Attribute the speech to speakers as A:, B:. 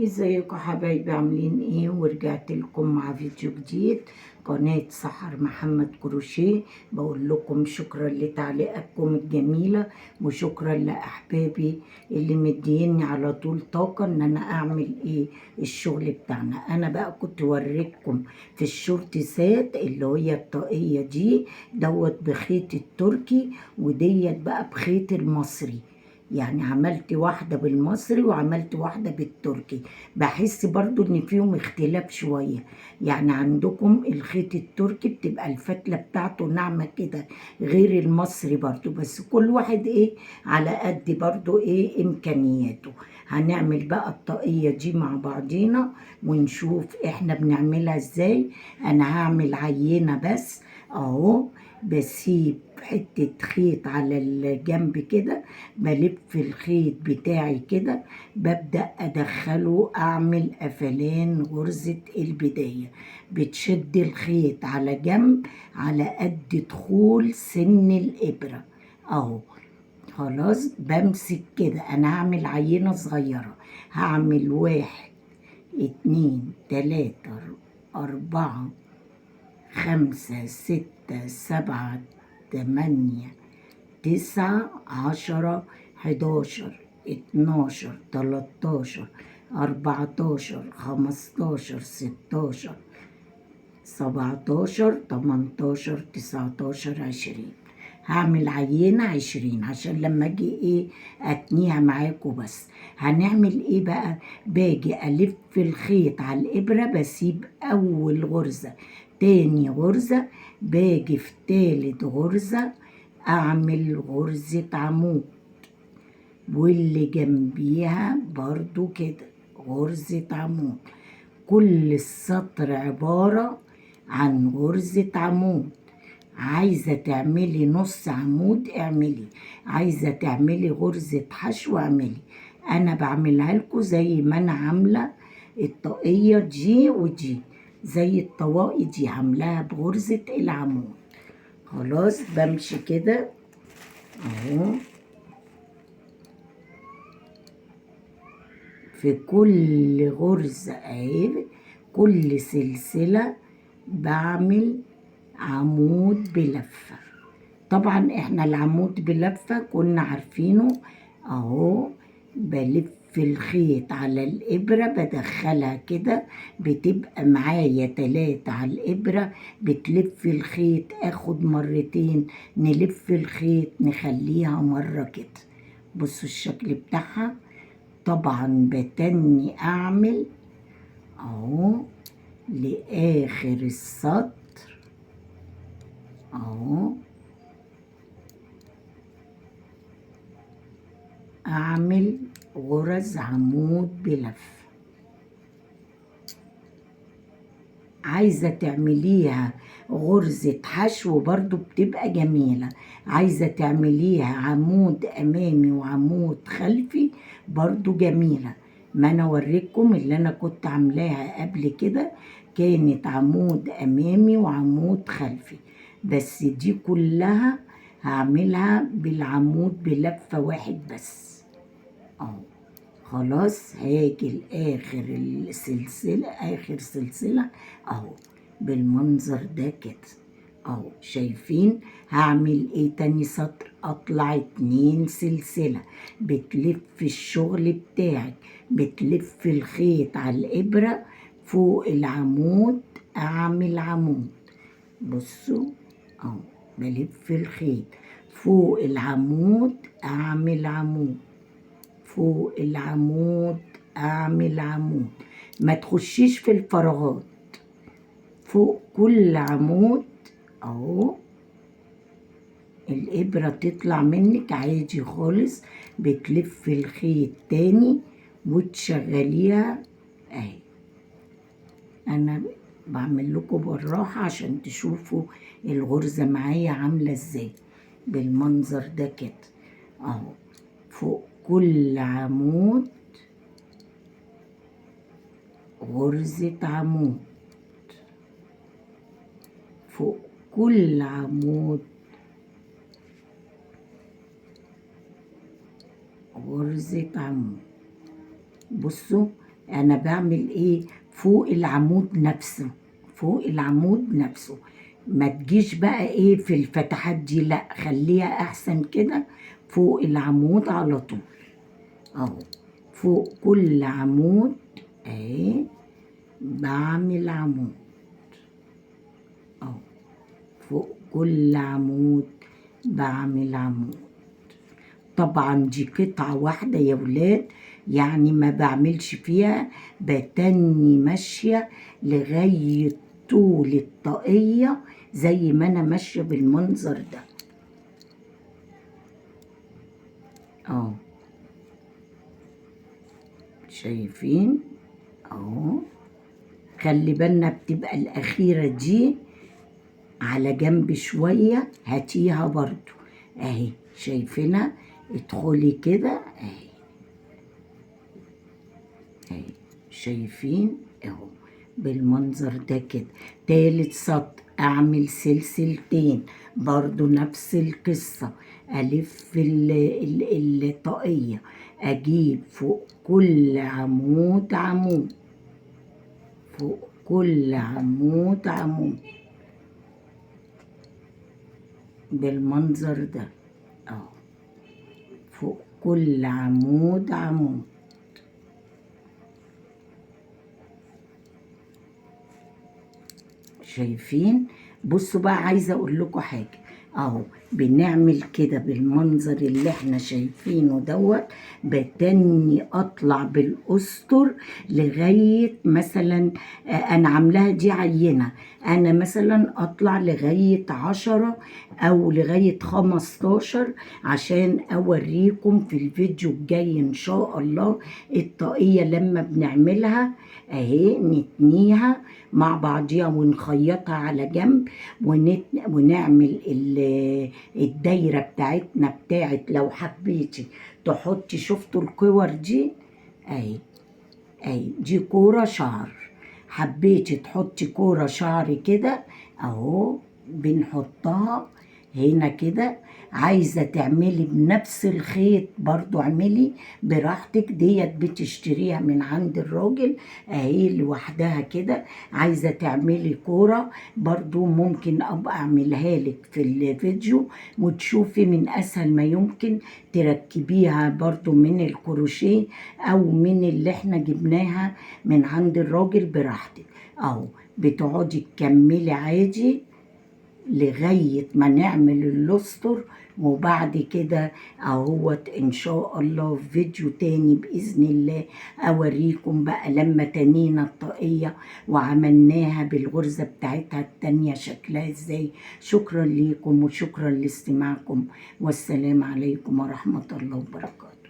A: ازيكم حبايبي عاملين ايه؟ ورجعت لكم مع فيديو جديد. قناة سحر محمد كروشيه. بقول لكم شكرا لتعليقاتكم الجميلة، وشكرا لأحبابي اللي مديني على طول طاقة ان انا اعمل ايه الشغل بتاعنا. انا بقى كنت وريكم في الشورت سات اللي هي الطاقية دي دوت بخيط التركي، وديت بقى بخيط المصري. يعني عملت واحدة بالمصري وعملت واحدة بالتركي، بحس برضو ان فيهم اختلاف شوية. يعني عندكم الخيط التركي بتبقى الفتلة بتاعته ناعمة كده غير المصري برضو، بس كل واحد ايه على قد برضو ايه امكانياته. هنعمل بقى الطاقية دي مع بعضينا ونشوف احنا بنعملها ازاي. انا هعمل عينة بس اهو، بسيب حتة خيط على الجنب كده، بلف الخيط بتاعي كده، ببدأ أدخله أعمل قفلان غرزة البداية. بتشد الخيط على جنب على قد دخول سن الإبرة أهو. خلاص بمسك كده، أنا هعمل عينة صغيرة. هعمل 1 2 3 4 5 6 7 8 9 10 11 12 13 14 15 16 17 18 19 20. هعمل عينة 20 عشان لما اجي ايه اتنيها معاكم. بس هنعمل ايه بقى؟ باجي الف الخيط على الابرة، بسيب اول غرزة، تاني غرزة، باجي في تالت غرزة اعمل غرزة عمود، واللي جنبيها برضو كده غرزة عمود. كل السطر عبارة عن غرزة عمود. عايزة تعملي نص عمود اعملي، عايزة تعملي غرزة حشو اعملي. انا بعملها لكم زي ما انا عاملة الطاقية دي، ودي زي الطواقي دي عاملاها بغرزة العمود. خلاص بمشي كده اهو في كل غرزة اهي، كل سلسلة بعمل عمود بلفة. طبعا احنا العمود بلفة كنا عارفينه اهو. بلف الخيط على الإبرة بدخلها كده، بتبقى معايا 3 على الإبرة. بتلف الخيط اخد مرتين، نلف الخيط نخليها مرة كده. بصوا الشكل بتاعها. طبعا بتني اعمل اهو لاخر السطر اهو، اعمل غرز عمود بلف. عايزة تعمليها غرزة حشو برضو بتبقى جميلة. عايزة تعمليها عمود امامي وعمود خلفي برضو جميلة. ما انا اوريكم اللي انا كنت عاملاها قبل كده كانت عمود امامي وعمود خلفي، بس دي كلها هعملها بالعمود بلفة واحد بس اهو. خلاص هاجي لاخر السلسلة، اخر سلسلة اهو بالمنظر ده كده اهو. شايفين؟ هعمل ايه تاني سطر؟ اطلع 2 سلسلة، بتلف الشغل بتاعك، بتلف الخيط على الابرة فوق العمود، اعمل عمود. بصوا اهو، بلف الخيط فوق العمود اعمل عمود، فوق العمود اعمل عمود. ما تخشيش في الفراغات، فوق كل عمود اهو الابرة تطلع منك عادي خالص. بتلف الخيط تاني وتشغليها اهي. انا بعمل لكم بالراحة عشان تشوفوا الغرزة معايا عاملة ازاي بالمنظر ده كده اهو. فوق كل عمود غرزة عمود، فوق كل عمود غرزة عمود. بصوا انا بعمل ايه؟ فوق العمود نفسه، فوق العمود نفسه. ما تجيش بقى ايه في الفتحات دي، لا خليها احسن كده فوق العمود على طول اهو. فوق كل عمود اهي بعمل عمود اهو، فوق كل عمود بعمل عمود. طبعا دي قطعة واحدة يا ولاد، يعني ما بعملش فيها، بتني ماشية لغاية طول الطاقية زي ما انا ماشية بالمنظر ده اهو. شايفين اهو؟ خلي بالنا بتبقى الأخيرة دي على جنب شوية، هاتيها برضو اهي. شايفينها؟ ادخلي كده اهي اهي. شايفين اهو بالمنظر ده كده. تالت سطر اعمل سلسلتين برضو نفس القصة، الف الطاقية، اجيب فوق كل عمود عمود، فوق كل عمود عمود بالمنظر ده اهو، فوق كل عمود عمود. شايفين؟ بصوا بقى، عايزه اقول لكم حاجه اهو. بنعمل كده بالمنظر اللي احنا شايفينه دوت، بتني اطلع بالاسطر لغايه مثلا انا عاملاها دي عينه، انا مثلا اطلع لغايه 10 او لغايه 15 عشان اوريكم في الفيديو الجاي ان شاء الله الطاقيه لما بنعملها اهي. نتنيها مع بعضيها ونخيطها على جنب ونعمل الدايرة بتاعتنا بتاعت لو حبيتي تحطي. شفتوا الكور دي اهي اهي، دي كورة شعر، حبيتي تحطي كورة شعر كده اهو بنحطها هنا كده. عايزة تعملي بنفس الخيط برضو اعملي براحتك، ديت بتشتريها من عند الراجل اهي لوحدها كده. عايزة تعملي كورة برضو ممكن ابقى اعملها لك في الفيديو وتشوفي من اسهل ما يمكن تركبيها برضو من الكروشيه او من اللي احنا جبناها من عند الراجل براحتك اهو. بتقعدي تكملي عادي لغاية ما نعمل الاسطر، وبعد كده اهوت ان شاء الله في فيديو تاني بإذن الله اوريكم بقى لما تنينا الطاقية وعملناها بالغرزة بتاعتها التانية شكلها ازاي. شكرا ليكم وشكرا لاستماعكم، والسلام عليكم ورحمة الله وبركاته.